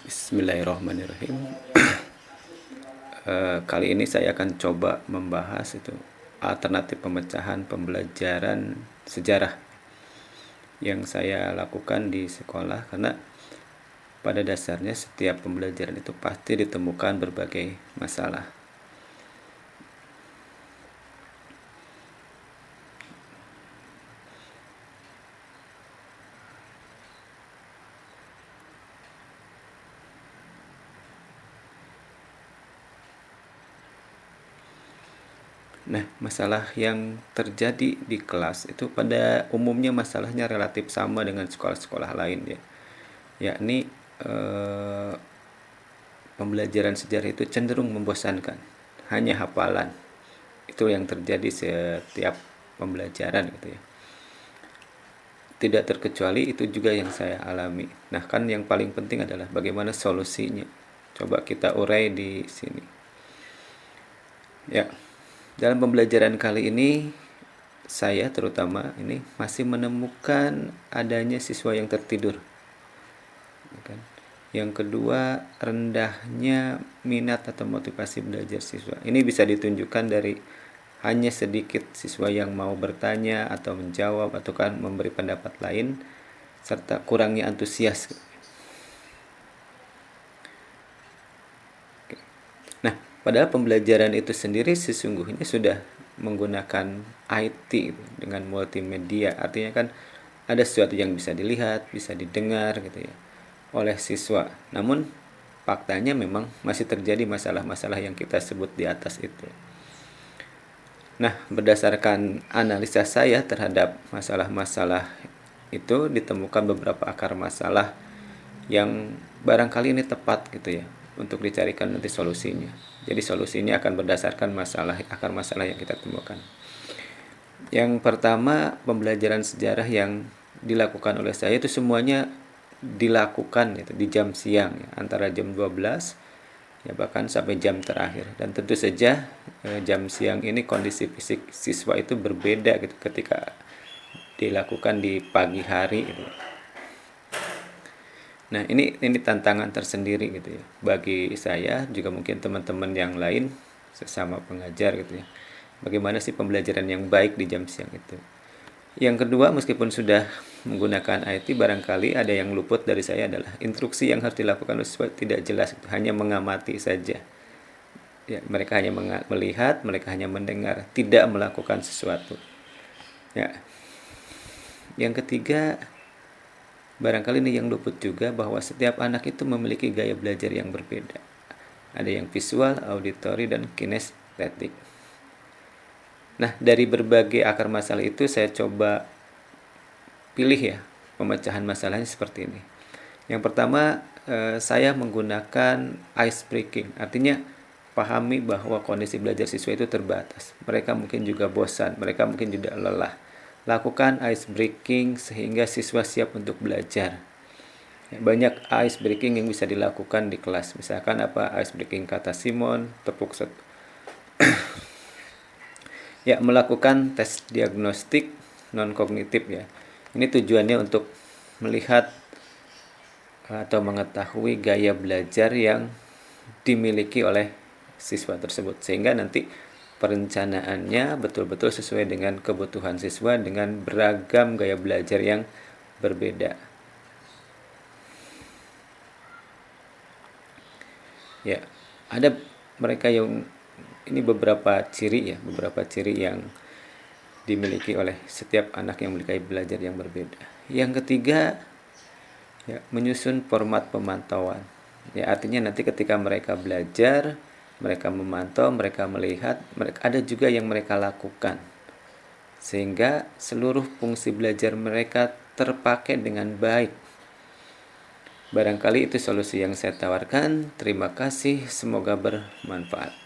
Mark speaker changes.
Speaker 1: Bismillahirrahmanirrahim. Kali ini saya akan coba membahas itu alternatif pemecahan pembelajaran sejarah yang saya lakukan di sekolah, karena pada dasarnya setiap pembelajaran itu pasti ditemukan berbagai masalah. Nah, masalah yang terjadi di kelas itu pada umumnya masalahnya relatif sama dengan sekolah-sekolah lain, ya. Yakni pembelajaran sejarah itu cenderung membosankan, hanya hafalan. Itu yang terjadi setiap pembelajaran gitu ya. Tidak terkecuali itu juga yang saya alami. Nah, kan yang paling penting adalah bagaimana solusinya. Coba kita urai di sini. Ya, dalam pembelajaran kali ini saya terutama ini masih menemukan adanya siswa yang tertidur. Yang kedua, rendahnya minat atau motivasi belajar siswa. Ini bisa ditunjukkan dari hanya sedikit siswa yang mau bertanya atau menjawab atau kan memberi pendapat lain, serta kurangnya antusias. Nah, padahal pembelajaran itu sendiri sesungguhnya sudah menggunakan IT dengan multimedia. Artinya kan ada sesuatu yang bisa dilihat, bisa didengar gitu ya oleh siswa. Namun faktanya memang masih terjadi masalah-masalah yang kita sebut di atas itu. Nah, berdasarkan analisa saya terhadap masalah-masalah itu, ditemukan beberapa akar masalah yang barangkali ini tepat gitu ya untuk dicarikan nanti solusinya. Jadi solusinya akan berdasarkan akar masalah yang kita temukan. Yang pertama, pembelajaran sejarah yang dilakukan oleh saya itu semuanya dilakukan gitu, di jam siang ya, antara jam 12 ya bahkan sampai jam terakhir. Dan tentu saja jam siang ini kondisi fisik siswa itu berbeda gitu ketika dilakukan di pagi hari gitu. Nah, ini tantangan tersendiri gitu ya bagi saya, juga mungkin teman-teman yang lain sesama pengajar gitu ya. Bagaimana sih pembelajaran yang baik di jam siang itu? Yang kedua, meskipun sudah menggunakan IT, barangkali ada yang luput dari saya adalah instruksi yang harus dilakukan siswa tidak jelas, gitu. Hanya mengamati saja. Ya, mereka hanya melihat, mereka hanya mendengar, tidak melakukan sesuatu. Ya. Yang ketiga, barangkali ini yang luput juga, bahwa setiap anak itu memiliki gaya belajar yang berbeda. Ada yang visual, auditori, dan kinestetik. Nah, dari berbagai akar masalah itu saya coba pilih ya pemecahan masalahnya seperti ini. Yang pertama, saya menggunakan ice breaking. Artinya pahami bahwa kondisi belajar siswa itu terbatas. Mereka mungkin juga bosan, mereka mungkin juga lelah. Lakukan ice breaking sehingga siswa siap untuk belajar. Banyak ice breaking yang bisa dilakukan di kelas. Misalkan apa ice breaking kata Simon, tepuk ya, melakukan tes diagnostik non kognitif ya. Ini tujuannya untuk melihat atau mengetahui gaya belajar yang dimiliki oleh siswa tersebut, sehingga nanti perencanaannya betul-betul sesuai dengan kebutuhan siswa dengan beragam gaya belajar yang berbeda. Ya, ada mereka yang ini beberapa ciri yang dimiliki oleh setiap anak yang memiliki belajar yang berbeda. Yang ketiga, ya, menyusun format pemantauan. Ya, artinya nanti ketika mereka belajar, mereka memantau, mereka melihat, ada juga yang mereka lakukan. Sehingga seluruh fungsi belajar mereka terpakai dengan baik. Barangkali itu solusi yang saya tawarkan. Terima kasih, semoga bermanfaat.